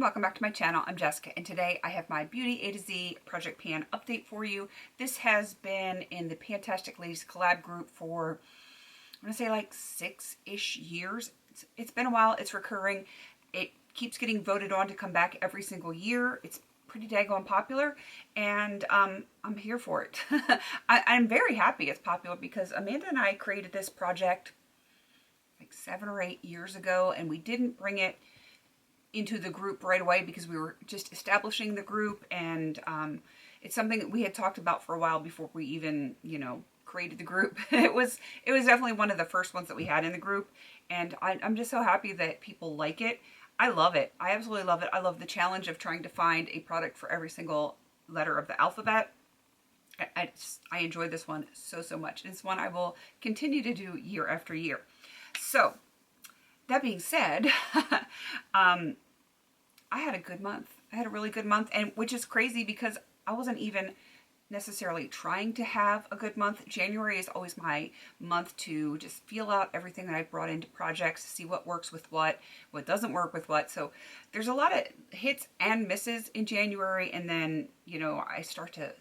welcome back to my channel. I'm Jessica, and today I have my Beauty A to Z Project Pan update for you. This has been in the PANtastic Ladies collab group for, I'm going to say like 6-ish years. It's been a while. It's recurring. It keeps getting voted on to come back every single year. It's pretty daggone popular, and I'm here for it. I'm very happy it's popular because Amanda and I created this project like 7 or 8 years ago, and we didn't bring it into the group right away because we were just establishing the group, and it's something that we had talked about for a while before we even, created the group. It was definitely one of the first ones that we had in the group, and I'm just so happy that people like it. I love it. I absolutely love it. I love the challenge of trying to find a product for every single letter of the alphabet. I enjoy this one so much. It's one I will continue to do year after year. So that being said, I had a good month. I had a really good month, and which is crazy because I wasn't even necessarily trying to have a good month. January is always my month to just feel out everything that I've brought into projects, see what works with what doesn't work with what. So there's a lot of hits and misses in January, and then, I start to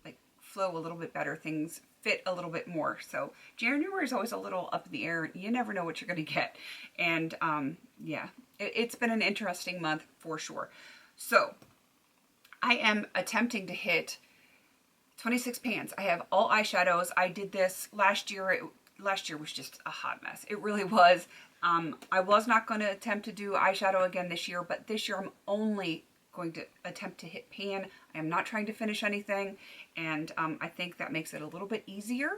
like flow a little bit better. Things fit a little bit more. So January is always a little up in the air. You never know what you're going to get. And yeah, it's been an interesting month for sure. So I am attempting to hit 26 pans. I have all eyeshadows. I did this last year. Last year was just a hot mess. It really was. I was not going to attempt to do eyeshadow again this year, but this year I'm only going to attempt to hit pan. I am not trying to finish anything, and I think that makes it a little bit easier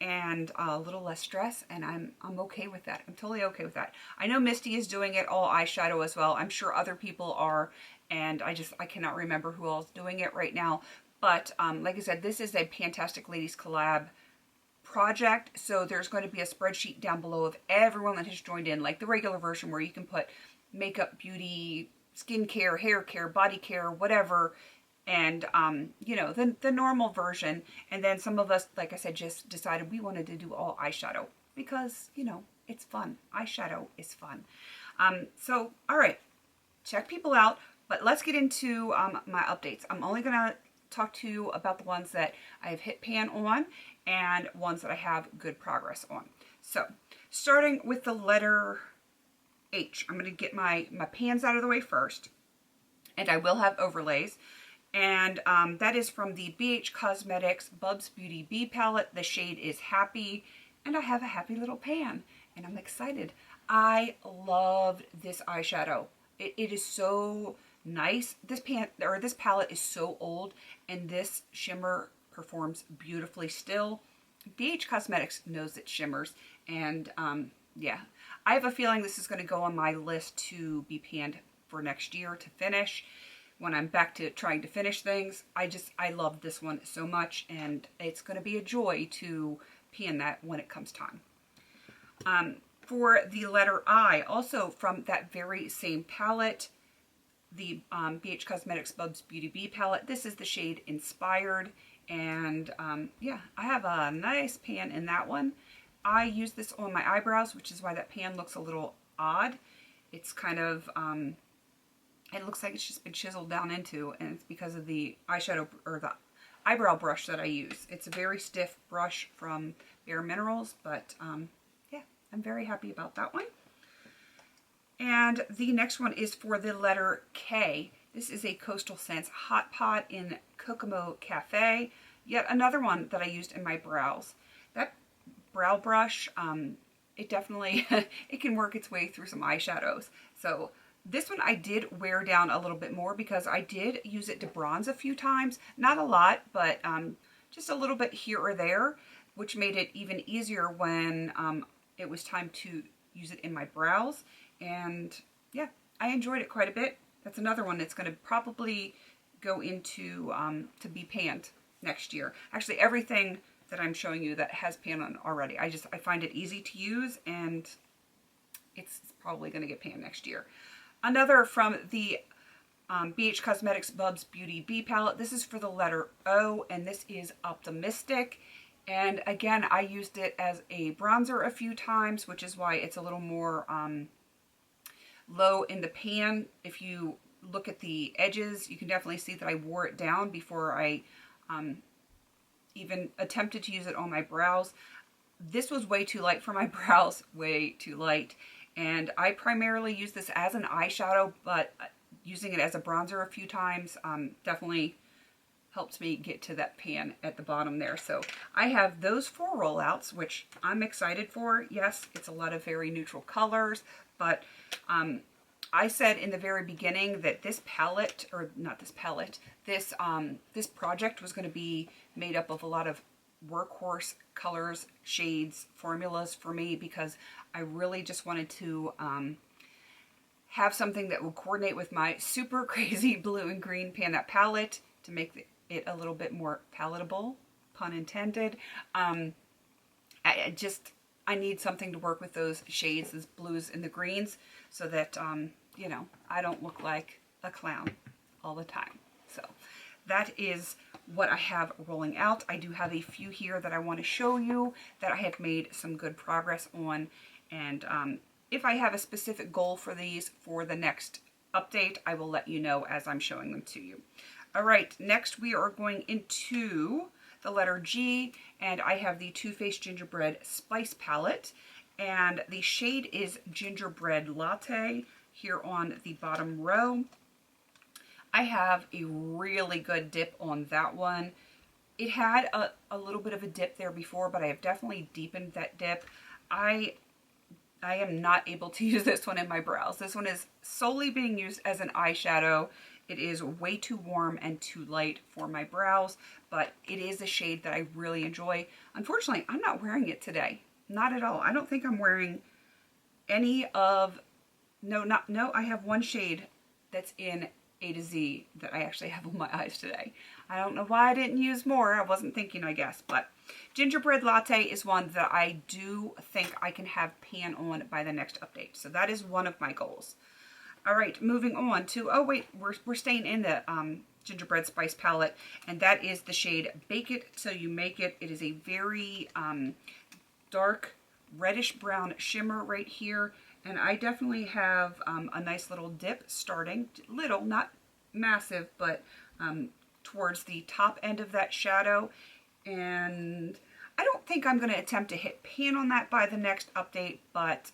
and a little less stress, and I'm okay with that. I'm totally okay with that. I know Misty is doing it all eyeshadow as well. I'm sure other people are, and I cannot remember who else is doing it right now. But like I said, this is a PANtastic Ladies collab project, so there's going to be a spreadsheet down below of everyone that has joined in, like the regular version where you can put makeup, beauty, skincare, hair care, body care, whatever, and the normal version. And then some of us, like I said, just decided we wanted to do all eyeshadow because it's fun. Eyeshadow is fun. So all right, check people out, but let's get into my updates. I'm only gonna talk to you about the ones that I have hit pan on and ones that I have good progress on. So starting with the letter H, I'm going to get my pans out of the way first, and I will have overlays, and that is from the BH Cosmetics Bubs Beauty B palette. The shade is Happy, and I have a happy little pan, and I'm excited. I loved this eyeshadow. It is so nice. This palette is so old, and this shimmer performs beautifully still. BH Cosmetics knows it shimmers, and yeah, I have a feeling this is going to go on my list to be panned for next year to finish when I'm back to trying to finish things. I love this one so much, and it's going to be a joy to pan that when it comes time. For the letter I, also from that very same palette, the BH Cosmetics Bubs Beauty B palette. This is the shade Inspired, and yeah, I have a nice pan in that one. I use this on my eyebrows, which is why that pan looks a little odd. It's kind of, it looks like it's just been chiseled down into, and it's because of the eyeshadow, or the eyebrow brush that I use. It's a very stiff brush from Bare Minerals, but yeah, I'm very happy about that one. And the next one is for the letter K. This is a Coastal Scents Hot Pot in Kokomo Cafe. Yet another one that I used in my brows. That brow brush, it definitely, it can work its way through some eyeshadows. So this one I did wear down a little bit more because I did use it to bronze a few times. Not a lot, but just a little bit here or there, which made it even easier when it was time to use it in my brows. And yeah, I enjoyed it quite a bit. That's another one that's going to probably go into to be panned next year. Actually, everything that I'm showing you that has pan on already, I find it easy to use, and it's probably going to get panned next year. Another from the BH Cosmetics Bubs Beauty B palette. This is for the letter O, and this is Optimistic. And again, I used it as a bronzer a few times, which is why it's a little more low in the pan. If you look at the edges, you can definitely see that I wore it down before I even attempted to use it on my brows. This was way too light for my brows, way too light. And I primarily use this as an eyeshadow, but using it as a bronzer a few times definitely helps me get to that pan at the bottom there. So I have those 4 rollouts, which I'm excited for. Yes, it's a lot of very neutral colors, but I said in the very beginning that this palette, or not this palette, this project was going to be made up of a lot of workhorse colors, shades, formulas for me, because I really just wanted to have something that would coordinate with my super crazy blue and green Pan palette to make it a little bit more palatable, pun intended. I need something to work with those shades, those blues and the greens, so that, you know, I don't look like a clown all the time. So that is what I have rolling out. I do have a few here that I want to show you that I have made some good progress on. And if I have a specific goal for these for the next update, I will let you know as I'm showing them to you. All right, next we are going into the letter G, and I have the Too Faced Gingerbread Spice Palette, and the shade is Gingerbread Latte here on the bottom row. I have a really good dip on that one. It had a little bit of a dip there before, but I have definitely deepened that dip. I am not able to use this one in my brows. This one is solely being used as an eyeshadow. It is way too warm and too light for my brows, but it is a shade that I really enjoy. Unfortunately, I'm not wearing it today. Not at all. I don't think I'm wearing any of, no, I have one shade that's in A to Z that I actually have on my eyes today. I don't know why I didn't use more. I wasn't thinking, I guess, but Gingerbread Latte is one that I do think I can have pan on by the next update. So that is one of my goals. All right, moving on to, oh wait, we're staying in the Gingerbread Spice palette, and that is the shade Bake It So You Make It. It is a very dark reddish brown shimmer right here, and I definitely have a nice little dip starting, little, not massive, but towards the top end of that shadow. And I don't think I'm going to attempt to hit pan on that by the next update, but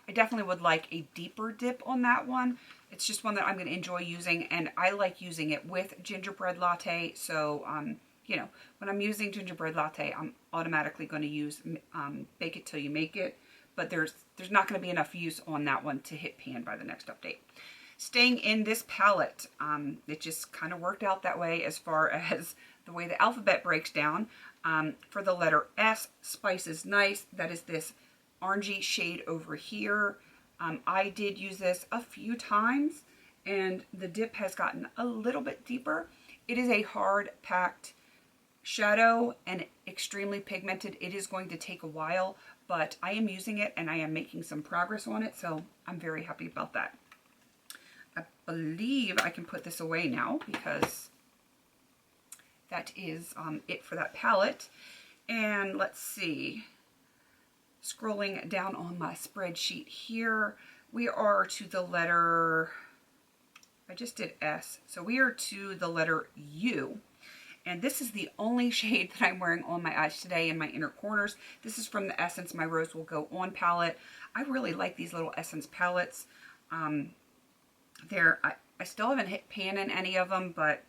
I definitely would like a deeper dip on that one. It's just one that I'm going to enjoy using, and I like using it with Gingerbread Latte. So, you know, when I'm using Gingerbread Latte, I'm automatically going to use Bake It Till You Make It. But there's not going to be enough use on that one to hit pan by the next update. Staying in this palette, it just kind of worked out that way as far as the way the alphabet breaks down. For the letter S, Spice is Nice. That is this orangey shade over here. I did use this a few times, and the dip has gotten a little bit deeper. It is a hard packed shadow and extremely pigmented. It is going to take a while, but I am using it and I am making some progress on it, so I'm very happy about that. I believe I can put this away now because that is it for that palette. And let's see. Scrolling down on my spreadsheet here, we are to the letter, I just did S, so we are to the letter U. And this is the only shade that I'm wearing on my eyes today in my inner corners. This is from the Essence My Rose Will Go On palette. I really like these little Essence palettes. I still haven't hit pan in any of them, but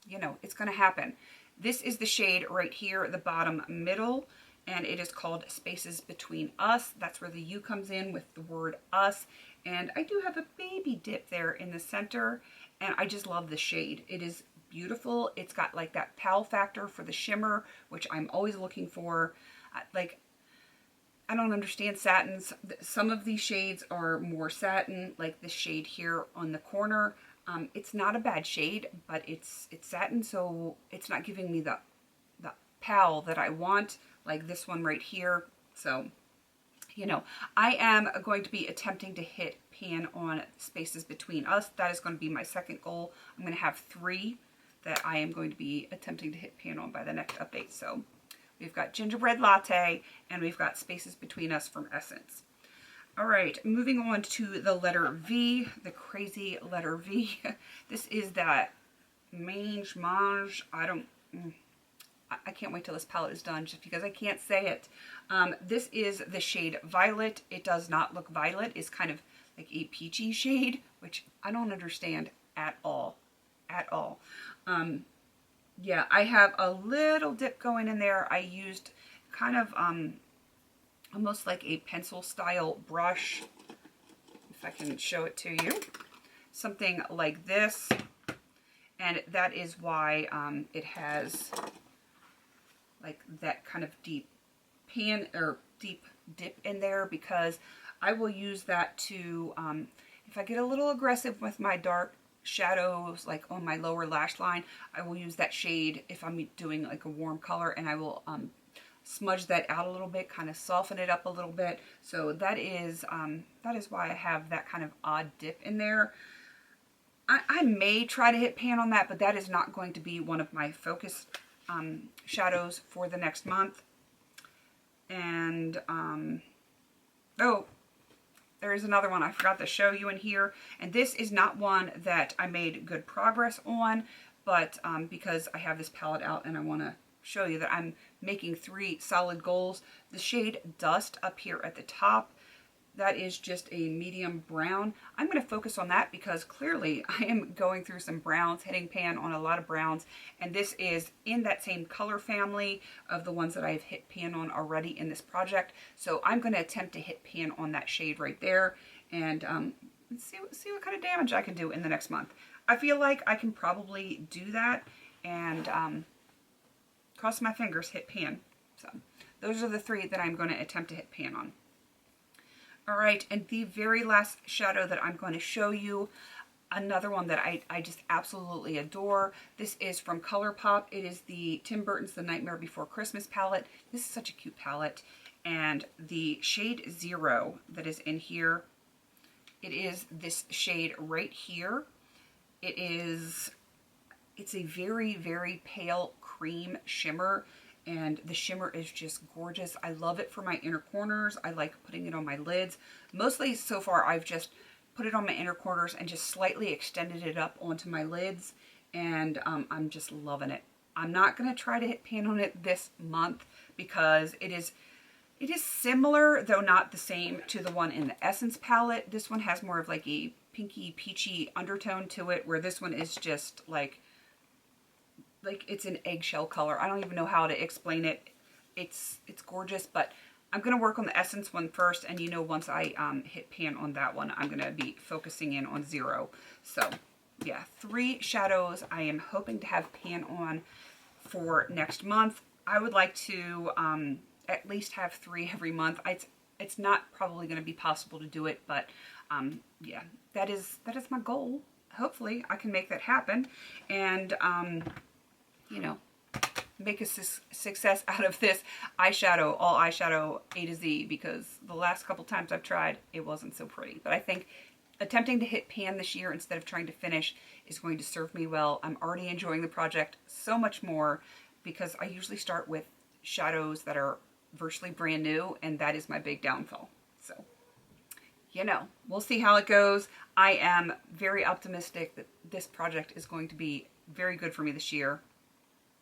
you know, it's going to happen. This is the shade right here at the bottom middle, and it is called Spaces Between Us. That's where the U comes in with the word us. And I do have a baby dip there in the center, and I just love the shade. It is beautiful. It's got like that pal factor for the shimmer, which I'm always looking for. Like, I don't understand satins. Some of these shades are more satin, like this shade here on the corner. It's not a bad shade, but it's satin, so it's not giving me the pal that I want, like this one right here. So, you know, I am going to be attempting to hit pan on Spaces Between Us. That is going to be my second goal. I'm going to have 3 that I am going to be attempting to hit pan on by the next update. So we've got Gingerbread Latte and we've got Spaces Between Us from Essence. All right, moving on to the letter V, the crazy letter V. This is that Mange. I can't wait till this palette is done just because I can't say it. This is the shade Violet. It does not look violet. It's kind of like a peachy shade, which I don't understand at all. At all. Yeah, I have a little dip going in there. I used kind of almost like a pencil style brush, if I can show it to you. Something like this. And that is why it has like that kind of deep pan or deep dip in there, because I will use that to, if I get a little aggressive with my dark shadows, like on my lower lash line, I will use that shade if I'm doing like a warm color, and I will smudge that out a little bit, kind of soften it up a little bit. So that is why I have that kind of odd dip in there. I may try to hit pan on that, but that is not going to be one of my focus shadows for the next month. And oh, there is another one I forgot to show you in here, and this is not one that I made good progress on, but because I have this palette out and I want to show you that I'm making 3 solid goals. The shade Dust up here at the top, that is just a medium brown. I'm going to focus on that because clearly I am going through some browns, hitting pan on a lot of browns, and this is in that same color family of the ones that I've hit pan on already in this project. So I'm going to attempt to hit pan on that shade right there, and see what kind of damage I can do in the next month. I feel like I can probably do that, and cross my fingers, hit pan. So those are the 3 that I'm going to attempt to hit pan on. All right, and the very last shadow that I'm going to show you, another one that I just absolutely adore. This is from ColourPop. It is the Tim Burton's The Nightmare Before Christmas palette. This is such a cute palette. And the shade Zero that is in here, it is this shade right here. It's a very, very pale cream shimmer. And the shimmer is just gorgeous. I love it for my inner corners. I like putting it on my lids. Mostly so far I've just put it on my inner corners and just slightly extended it up onto my lids. And I'm just loving it. I'm not going to try to hit pan on it this month because it is similar, though not the same, to the one in the Essence palette. This one has more of like a pinky peachy undertone to it, where this one is just like it's an eggshell color. I don't even know how to explain it. It's gorgeous, but I'm going to work on the Essence one first, and once I hit pan on that one, I'm going to be focusing in on Zero. So yeah, 3 shadows I am hoping to have pan on for next month. I would like to at least have 3 every month. It's not probably going to be possible to do it, but yeah, that is my goal. Hopefully I can make that happen, and make a success out of this eyeshadow, all eyeshadow A to Z, because the last couple times I've tried, it wasn't so pretty. But I think attempting to hit pan this year instead of trying to finish is going to serve me well. I'm already enjoying the project so much more because I usually start with shadows that are virtually brand new, and that is my big downfall. So, we'll see how it goes. I am very optimistic that this project is going to be very good for me this year.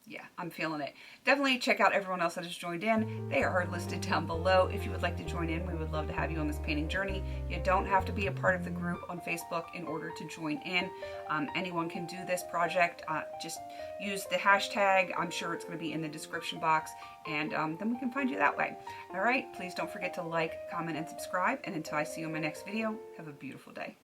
Yeah, I'm feeling it. Definitely check out everyone else that has joined in. They are listed down below. If you would like to join in, we would love to have you on this painting journey. You don't have to be a part of the group on Facebook in order to join in. Anyone can do this project. Just use the hashtag. I'm sure it's going to be in the description box, and then we can find you that way. All right, please don't forget to like, comment, and subscribe. And until I see you in my next video, have a beautiful day.